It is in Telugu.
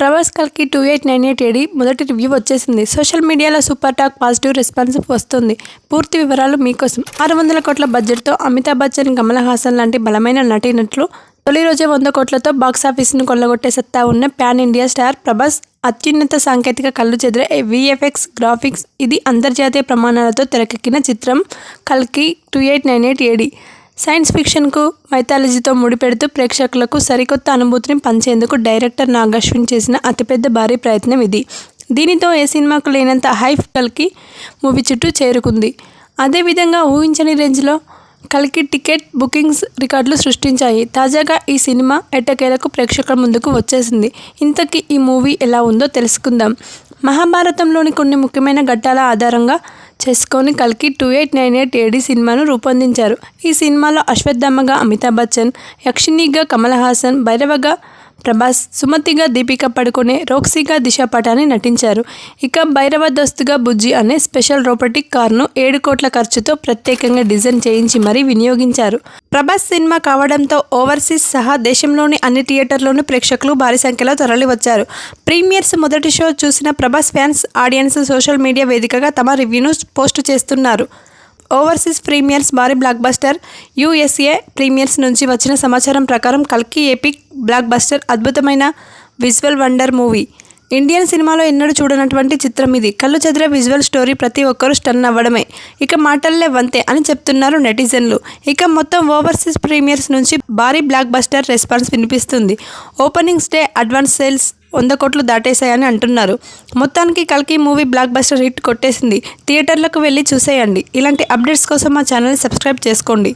ప్రభాస్ కల్కి 2898 ఏడి మొదటి రివ్యూ వచ్చేసింది. సోషల్ మీడియాలో సూపర్ టాక్, పాజిటివ్ రెస్పాన్స్ వస్తుంది. పూర్తి వివరాలు మీకోసం. 600 కోట్ల బడ్జెట్తో అమితాబ్ బచ్చన్, కమల్ హాసన్ లాంటి బలమైన నటీనటులు తొలి రోజే 100 కోట్లతో బాక్సాఫీస్ను కొల్లగొట్టే సత్తా ఉన్న ప్యాన్ ఇండియా స్టార్ ప్రభాస్ అత్యున్నత సాంకేతిక కళ్ళు చెదిరే విఎఫ్ఎక్స్ గ్రాఫిక్స్ ఇది అంతర్జాతీయ ప్రమాణాలతో తెరకెక్కిన చిత్రం కల్కి 2898 ఏడి. సైన్స్ ఫిక్షన్కు మైథాలజీతో ముడిపెడుతూ ప్రేక్షకులకు సరికొత్త అనుభూతిని పంచేందుకు డైరెక్టర్ నాగ్ అశ్విన్ చేసిన అతిపెద్ద భారీ ప్రయత్నం ఇది. దీనితో ఏ సినిమాకు లేనంత హైప్ కల్కి మూవీ చుట్టూ చేరుకుంది. అదేవిధంగా ఊహించని రేంజ్లో కల్కి టికెట్ బుకింగ్స్ రికార్డులు సృష్టించాయి. తాజాగా ఈ సినిమా ఎట్టకేలకు ప్రేక్షకుల ముందుకు వచ్చేసింది. ఇంతకీ ఈ మూవీ ఎలా ఉందో తెలుసుకుందాం. మహాభారతంలోని కొన్ని ముఖ్యమైన ఘట్టాల ఆధారంగా చేసుకొని కల్కి 2898 ఏడి సినిమాను రూపొందించారు. ఈ సినిమాలో అశ్వత్థామగా అమితాబ్ బచ్చన్, యక్షిణిగా కమల్ హాసన్, భైరవగా ప్రభాస్, సుమతిగా దీపికా పడుకొనే, రోక్సీగా దిశా పటాని నటించారు. ఇక భైరవ దోస్తుగా బుజ్జి అనే స్పెషల్ రోబోటిక్ కార్ను 7 కోట్ల ఖర్చుతో ప్రత్యేకంగా డిజైన్ చేయించి మరీ వినియోగించారు. ప్రభాస్ సినిమా కావడంతో ఓవర్సీస్ సహా దేశంలోని అన్ని థియేటర్లోని ప్రేక్షకులు భారీ సంఖ్యలో తరలివచ్చారు. ప్రీమియర్స్ మొదటి షో చూసిన Prabhas fans, audience social media వేదికగా తమ రివ్యూను పోస్టు చేస్తున్నారు. ఓవర్సీస్ ప్రీమియర్స్ భారీ బ్లాక్ బస్టర్. యూఎస్ఏ ప్రీమియర్స్ నుంచి వచ్చిన సమాచారం ప్రకారం కల్కి ఎపిక్ బ్లాక్ బస్టర్, అద్భుతమైన విజువల్ వండర్ మూవీ. ఇండియన్ సినిమాలో ఎన్నడూ చూడనటువంటి చిత్రం ఇది. కళ్ళు చెదిరే విజువల్ స్టోరీ, ప్రతి ఒక్కరూ స్టన్ అవ్వడమే. ఇక మాటల్లే వంతే అని చెప్తున్నారు నెటిజన్లు. ఇక మొత్తం ఓవర్సీస్ ప్రీమియర్స్ నుంచి భారీ బ్లాక్ బస్టర్ రెస్పాన్స్ వినిపిస్తుంది. ఓపెనింగ్స్ డే అడ్వాన్స్ సేల్స్ 100 కోట్లు దాటేశాయని అంటున్నారు. మొత్తానికి కల్కి మూవీ బ్లాక్ బస్టర్ హిట్ కొట్టేసింది. థియేటర్లకు వెళ్ళి చూసేయండి. ఇలాంటి అప్డేట్స్ కోసం మా ఛానల్ని సబ్స్క్రైబ్ చేసుకోండి.